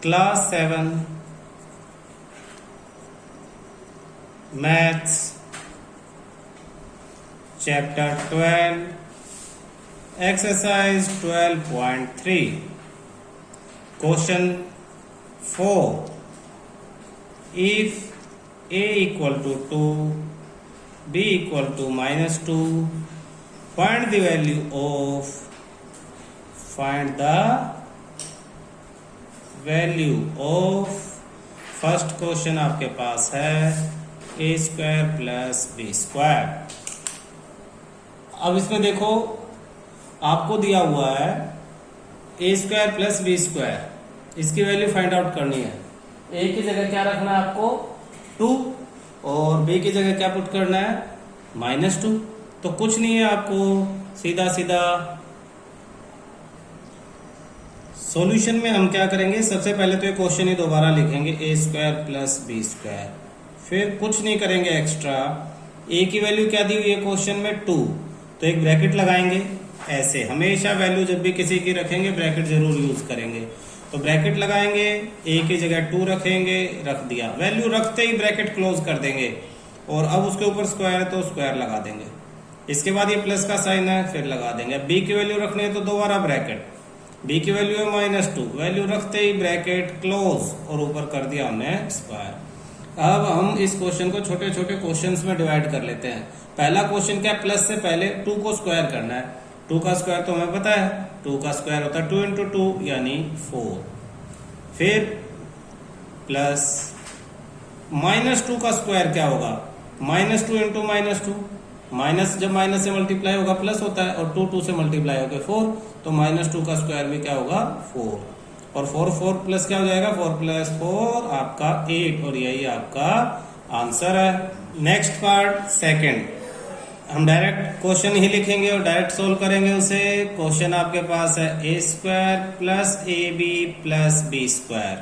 Class 7 maths chapter 12 exercise 12.3 question 4 if a equal to 2 b equal to -2 find the value of first question आपके पास है a square plus b square. अब इसमें देखो आपको दिया हुआ है a square plus b square, इसकी वैल्यू फाइंड आउट करनी है। a की जगह क्या रखना है आपको 2 और b की जगह क्या पुट करना है -2। तो कुछ नहीं है, आपको सीधा सीधा सॉल्यूशन में हम क्या करेंगे, सबसे पहले तो ये क्वेश्चन ही दोबारा लिखेंगे a square plus b square, फिर कुछ नहीं करेंगे एक्स्ट्रा। a की वैल्यू क्या दी हुई है क्वेश्चन में 2, तो एक ब्रैकेट लगाएंगे। ऐसे हमेशा वैल्यू जब भी किसी की रखेंगे ब्रैकेट जरूर यूज करेंगे, तो ब्रैकेट लगाएंगे, a की जगह 2 रखेंगे, रख दिया। वैल्यू रखते ही ब्रैकेट क्लोज कर देंगे और अब उसके ऊपर स्क्वायर है तो स्क्वायर लगा देंगे। इसके बाद ये प्लस का साइन है, फिर लगा देंगे। b की वैल्यू रखनी है तो दोबारा ब्रैकेट, b की वैल्यू है -2, वैल्यू रखते ही ब्रैकेट क्लोज और ऊपर कर दिया हमने स्क्वायर। अब हम इस क्वेश्चन को छोटे छोटे क्वेश्चंस में डिवाइड कर लेते हैं। पहला क्वेश्चन क्या, प्लस से पहले 2 को स्क्वायर करना है। 2 का स्क्वायर तो हमें पता है, 2 का स्क्वायर होता है 2 × 2 यानी 4। फिर प्लस -2 का स्क्वायर क्या होगा, -2 × -2, माइनस जब माइनस से मल्टीप्लाई होगा प्लस होता है, और 2 से मल्टीप्लाई होगा 4, तो -2 का स्क्वायर भी क्या होगा 4, और 4 प्लस क्या हो जाएगा 4 + 4 आपका 8, और यही आपका आंसर है। नेक्स्ट पार्ट सेकंड, हम डायरेक्ट क्वेश्चन ही लिखेंगे और डायरेक्ट सोल्व करेंगे उसे। क्वेश्चन आपके पास है a स्क्वायर प्लस ab प्लस बी स्क्वायर।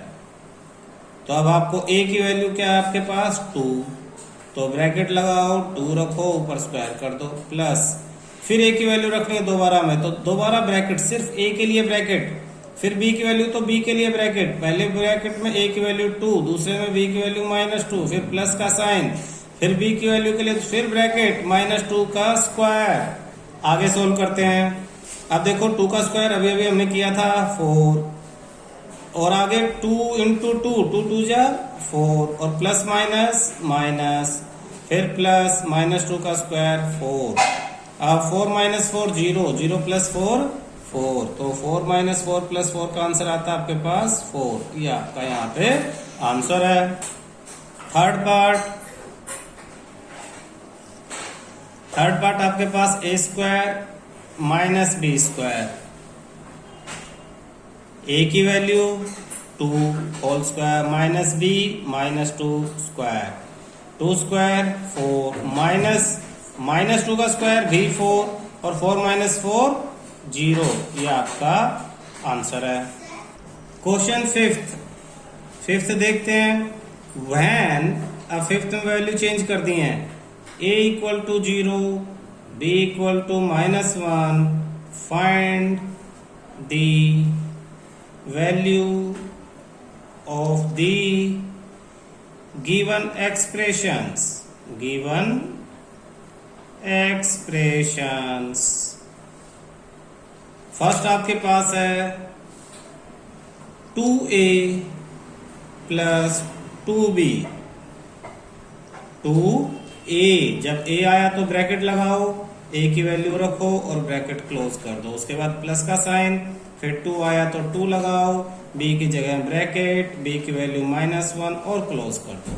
तो अब आपको a की वैल्यू क्या है आपके पास 2, तो ब्रैकेट लगाओ, 2 रखो, ऊपर स्क्वायर कर दो, प्लस फिर a की वैल्यू रखनी है दोबारा में, तो दोबारा ब्रैकेट, सिर्फ a के लिए ब्रैकेट, फिर b की वैल्यू तो b के लिए ब्रैकेट। पहले ब्रैकेट में a की वैल्यू 2, दूसरे में b की वैल्यू -2, फिर प्लस का साइन, फिर b की वैल्यू के लिए फिर ब्रैकेट -2 का स्क्वायर। आगे सोल्व करते हैं। अब देखो 2 का स्क्वायर अभी अभी हमने किया था 4, और आगे 2 × 2, 2 2 जा 4, और प्लस माइनस, फिर प्लस -2 का स्क्वायर 4। अब 4 - 4 0, 0 + 4 4, तो 4 - 4 + 4 का आंसर आता है आपके पास 4। ये आपका यहाँ पे आंसर है। थर्ड पार्ट आपके पास a square minus b square, a की value 2 whole square minus b -2 square, 2 square 4, -2 का स्क्वायर भी 4, और 4 - 4 0, ये आपका आंसर है। क्वेश्चन फिफ्थ देखते हैं। व्हेन, अब फिफ्थ में वैल्यू चेंज कर दी है, a = 0 b = -1 find the value of the given expressions. First आपके पास है 2a + 2b। 2a, जब a आया तो ब्रैकेट लगाओ, a की वैल्यू रखो और ब्रैकेट क्लोज कर दो। उसके बाद प्लस का साइन, फिर 2 आया तो 2 लगाओ, b की जगह ब्रैकेट, b की वैल्यू -1 और क्लोज कर दो।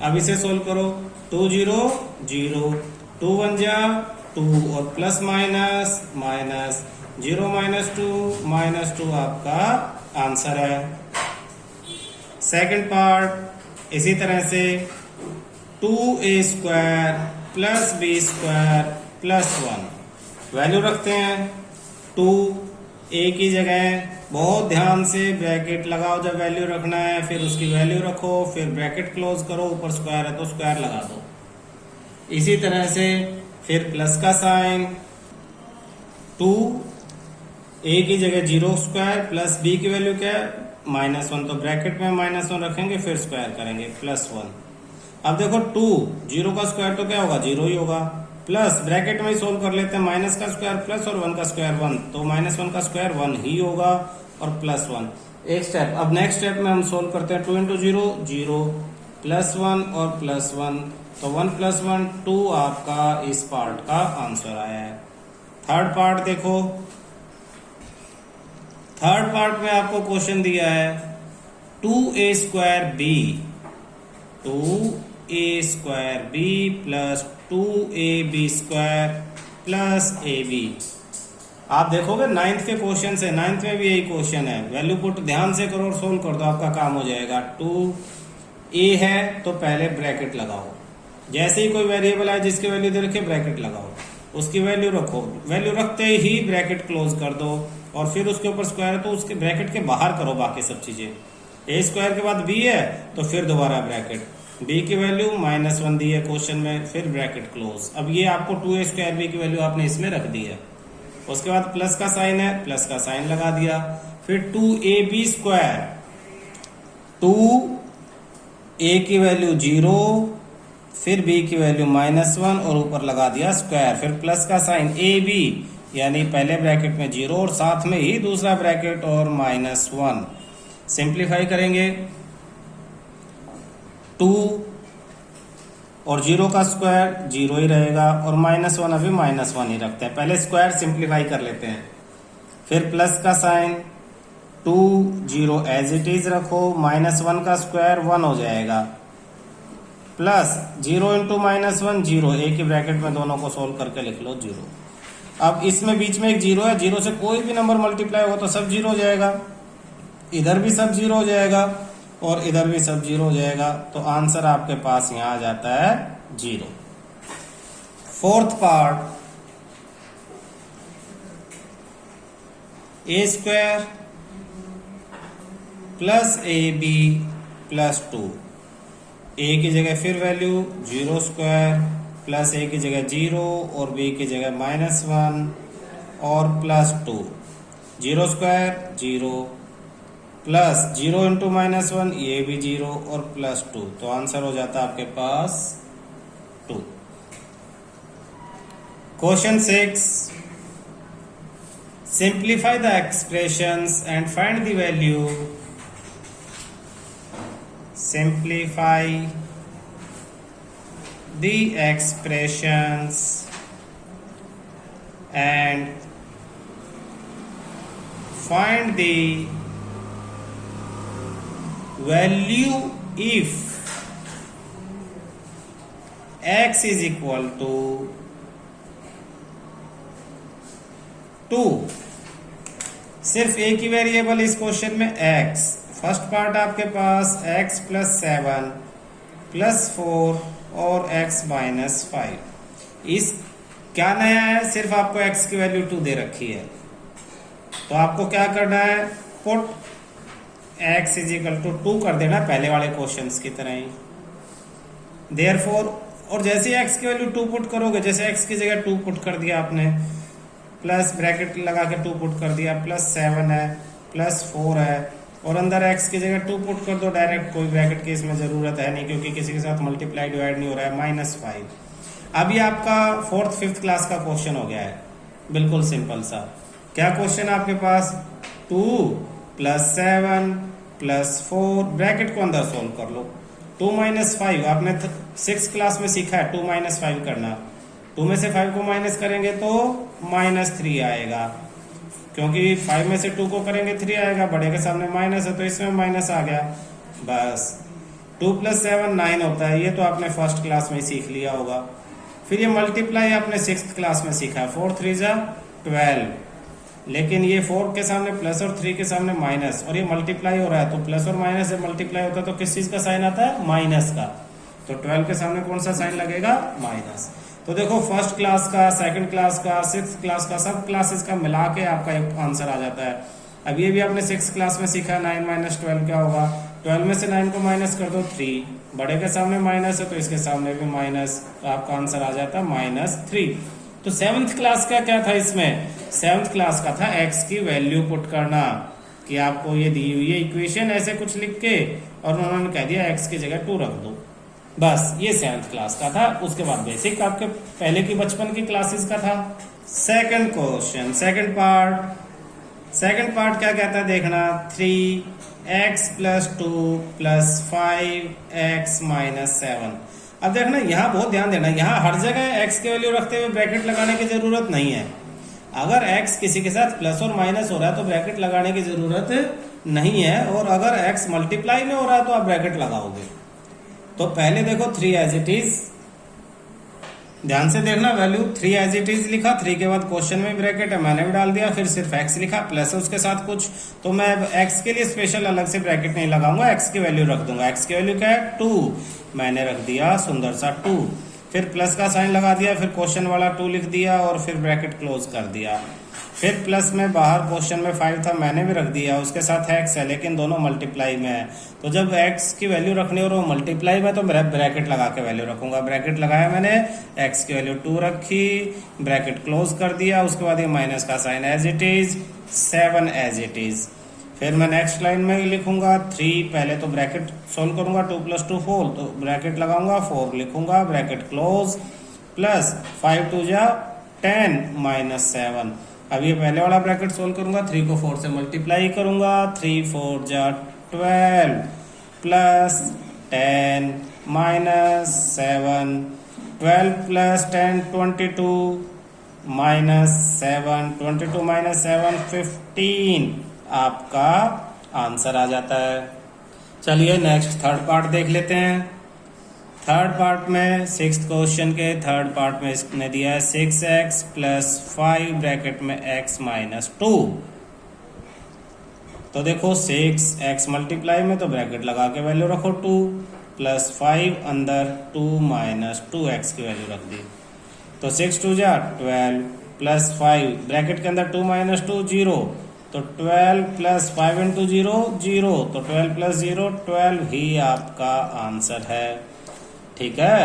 अब इसे सोल्व करो। 2 0 0, 2 1 जा 2, और प्लस माइनस 0 -2 आपका आंसर है। सेकंड पार्ट इसी तरह से 2a square plus b square plus 1, value रखते हैं 2, a की जगह बहुत ध्यान से ब्रैकेट लगाओ जब वैल्यू रखना है, फिर उसकी वैल्यू रखो, फिर ब्रैकेट क्लोज करो, ऊपर स्क्वायर है तो स्क्वायर लगा दो। इसी तरह से फिर प्लस का साइन, 2 a की जगह 0 स्क्वायर प्लस b की वैल्यू क्या है -1, तो ब्रैकेट में -1 रखेंगे, फिर स्क्वायर करेंगे, +1। अब देखो 2, 0 का स्क्वायर तो क्या होगा, 0 ही होगा, प्लस ब्रैकेट में ही सोल्व कर लेते हैं, माइनस का स्क्वायर प्लस और 1 का स्क्वायर 1, तो -1 का स्क्वायर 1 ही होगा और +1। एक स्टेप। अब नेक्स्ट स्टेप में हम सोल्व करते हैं, 2 × 0 0, +1 और +1, तो 1 + 1 2 आपका इस पार्ट का आंसर आया है। थर्ड पार्ट देखो, थर्ड पार्ट में आपको क्वेश्चन दिया है 2a² b, 2a² b + 2ab² + ab। आप देखोगे 9th के क्वेश्चन से, 9th में भी यही क्वेश्चन है, वैल्यू पुट ध्यान से करो और सोल्व कर दो, आपका काम हो जाएगा। 2a है तो पहले ब्रैकेट लगाओ, जैसे ही कोई वेरिएबल है जिसकी वैल्यू दे रखी है ब्रैकेट लगाओ, उसकी वैल्यू रखो, वैल्यू रखते ही ब्रैकेट क्लोज कर दो और फिर उसके ऊपर स्क्वायर है तो उसके ब्रैकेट के बाहर करो बाकी सब चीजें। a² के बाद b है तो फिर दोबारा ब्रैकेट, b की वैल्यू -1 दी है क्वेश्चन में, फिर ब्रैकेट क्लोज। अब ये आपको 2a² b की वैल्यू आपने इसमें रख दी है, उसके बाद प्लस का साइन है, प्लस का साइन लगा दिया, फिर 2ab², 2a की वैल्यू 0, फिर b की वैल्यू -1 और ऊपर लगा दिया स्क्वायर, फिर प्लस का साइन ab, यानी पहले ब्रैकेट में 0 और साथ में ही दूसरा ब्रैकेट और -1। सिंप्लीफाई करेंगे, 2 और 0 का स्क्वायर 0 ही रहेगा और -1 अभी -1 ही रखते हैं, पहले स्क्वायर सिंप्लीफाई कर लेते हैं, फिर प्लस का साइन, 2 0 एज इट इज रखो, -1 का स्क्वायर 1 हो जाएगा, प्लस 0 × -1 0, एक ही ब्रैकेट में दोनों को सोल्व करके लिख लो 0। अब इसमें बीच में एक 0 है, 0 से कोई भी नंबर मल्टीप्लाई होगा तो सब 0 हो जाएगा, इधर भी सब 0 हो जाएगा और इधर भी सब 0 हो जाएगा, तो आंसर आपके पास यहां आ जाता है 0। Fourth part, a² + ab + 2, a की जगह फिर वैल्यू 0² प्लस a की जगह 0 और b की जगह -1 और +2, 0² 0 प्लस 0 × -1, ये भी 0 और +2, तो आंसर हो जाता है आपके पास 2। Question 6, simplify the expressions and find the value. Simplify the expressions and find the value if x is equal to 2। सिर्फ एक ही वेरिएबल इस क्वेश्चन में x, फर्स्ट पार्ट आपके पास x + 7 + 4 और x - 5। इस क्या नया है, सिर्फ आपको x की वैल्यू 2 दे रखी है, तो आपको क्या करना है, पुट x = 2 कर देना, पहले वाले क्वेश्चंस की तरह ही। देयरफॉर, और जैसे ही x की वैल्यू 2 पुट करोगे, जैसे x की जगह 2 पुट कर दिया आपने, प्लस ब्रैकेट लगा के 2 पुट कर दिया, +7 है, +4 है और अंदर x की जगह 2 पुट कर दो डायरेक्ट, कोई ब्रैकेट की इसमें जरूरत है नहीं क्योंकि किसी के साथ मल्टीप्लाई डिवाइड नहीं हो रहा है, -5। अब ये आपका 4th 5th क्लास का क्वेश्चन हो गया है, बिल्कुल सिंपल सा। क्या क्वेश्चन आपके पास, 2 + 7 + 4, ब्रैकेट को अंदर सोल्व कर लो, 2 - 5 आपने 6th क्लास में सीखा है 2 - 5 करना, 2 में से 5 को माइनस करेंगे तो -3 आएगा, क्योंकि 5 में से 2 को करेंगे 3 आएगा, बड़े के सामने माइनस है तो इसमें माइनस आ गया, बस 2 + 7 9 होता है, ये तो आपने फर्स्ट क्लास में सीख लिया होगा। फिर ये मल्टीप्लाई आपने 6th क्लास में सीखा है, 4 × 3 = 12, लेकिन ये 4 के सामने प्लस और 3 के सामने माइनस, और ये मल्टीप्लाई हो रहा है तो प्लस और माइनस जब मल्टीप्लाई होता है तो किस चीज का साइन आता है, माइनस का, तो 12 के सामने कौन सा साइन लगेगा, माइनस। तो देखो फर्स्ट क्लास का, सेकंड क्लास का, 6th क्लास का, सब क्लासेस का मिला के आपका एक आंसर आ जाता है। अब ये भी आपने 6th क्लास में सीखा, 9 - 12 क्या होगा, 12 में से 9 को माइनस कर दो 3, बड़े के सामने माइनस है तो इसके सामने भी माइनस, तो आपका आंसर आ जाता है -3। तो 7th क्लास का क्या था, इसमें 7th क्लास का था x की वैल्यू पुट करना, कि आपको ये दी हुई है इक्वेशन ऐसे कुछ लिख के, और उन्होंने कह दिया x की जगह 2 रख दो। बस ये 7th क्लास का था। उसके बाद बेसिक आपके पहले की बचपन की क्लासेस का था। सेकंड क्वेश्चन, सेकंड पार्ट क्या कहता है देखना। 3x + 2 + 5x - 7। अब देखना यहाँ बहुत ध्यान देना, यहाँ हर जगह x की वैल्यू रखते हुए ब्रैकेट लगाने की जरूरत नहीं है। अगर x किसी के साथ प्लस और माइनस हो रहा है तो ब्रैकेट लगाने की जरूरत नहीं है, और अगर x मल्टीप्लाई में हो रहा है तो आप ब्रैकेट लगाओगे। तो पहले देखो 3 एज इट इज, ध्यान से देखना, वैल्यू 3 एज इट इज लिखा, 3 के बाद क्वेश्चन में ब्रैकेट है, मैंने भी डाल दिया, फिर सिर्फ x लिखा, प्लस है उसके साथ कुछ, तो मैं x के लिए स्पेशल अलग से ब्रैकेट नहीं लगाऊंगा, x की वैल्यू रख दूंगा। x की वैल्यू क्या है 2, मैंने रख दिया सुंदर सा 2, फिर प्लस का साइन लगा दिया, फिर क्वेश्चन वाला 2 लिख दिया और फिर ब्रैकेट क्लोज कर दिया। फिर प्लस में बाहर क्वेश्चन में 5 था, मैंने भी रख दिया, उसके साथ x है लेकिन दोनों मल्टीप्लाई में है, तो जब x की वैल्यू रखनी और वो मल्टीप्लाई में तो ब्रैकेट लगा के वैल्यू रखूंगा। ब्रैकेट लगाया मैंने, x की वैल्यू 2 रखी, ब्रैकेट क्लोज कर दिया, उसके बाद ये माइनस का sign as it is, 7 as it is. फिर मैं नेक्स्ट लाइन में लिखूंगा 3, पहले तो ब्रैकेट सोल्व करूंगा, 2 + 2 4, तो ब्रैकेट लगाऊंगा, 4 लिखूंगा, ब्रैकेट क्लोज, प्लस 5 2 जा 10 - 7। अब ये पहले वाला ब्रैकेट सोल्व करूंगा, 3 को 4 से मल्टीप्लाई करूंगा, 3 4 जा 12 प्लस 10 - 7, 12 + 10 22 -7, 22 - 7 15 आपका आंसर आ जाता है। चलिए नेक्स्ट थर्ड पार्ट देख लेते हैं। थर्ड पार्ट में 6th क्वेश्चन के थर्ड पार्ट में इसने दिया है 6x + 5 ब्रैकेट में x - 2। तो देखो 6x मल्टीप्लाई में तो ब्रैकेट लगा के वैल्यू रखो 2, प्लस 5 अंदर 2 - 2x की वैल्यू रख दी, तो 6 2 जा 12 प्लस 5 ब्रैकेट के अंदर 2 - 2 0, तो 12 प्लस 5 × 0 0, तो 12 + 0 12 ही आपका आंसर है। ठीक है।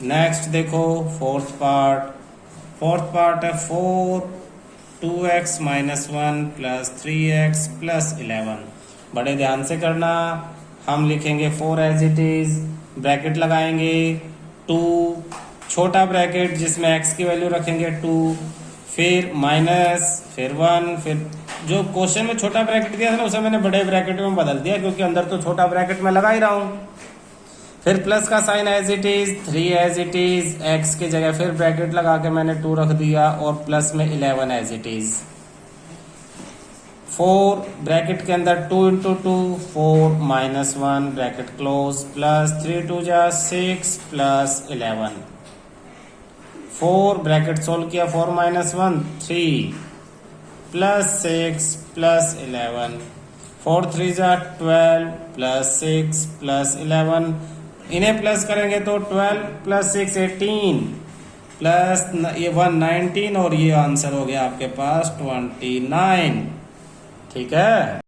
नेक्स्ट देखो फोर्थ पार्ट है 4 2x - 1 + 3x + 11। बड़े ध्यान से करना, हम लिखेंगे 4 एज इट इज, ब्रैकेट लगाएंगे 2, छोटा ब्रैकेट जिसमें x की वैल्यू रखेंगे 2, फिर माइनस, फिर 1, फिर जो क्वेश्चन में छोटा ब्रैकेट दिया था ना उसे मैंने बड़े ब्रैकेट में बदल दिया क्योंकि अंदर तो छोटा ब्रैकेट में लगा ही रहा हूं। फिर प्लस का sign as it is, 3 as it is, x की जगह फिर ब्रैकेट लगा के मैंने 2 रख दिया, और प्लस में 11 एज इट इज, 4 ब्रैकेट के अंदर 2 × 2 4 - 1 ब्रैकेट क्लोज, प्लस 3 2 जा 6 प्लस 11, 4 ब्रैकेट सोल्व किया 4 - 1 3 प्लस 6 प्लस 11, 4 3 जा 12 प्लस 6 प्लस 11, इन्हें प्लस करेंगे तो 12 + 6 18 प्लस ये 1 19, और ये आंसर हो गया आपके पास 29। ठीक है।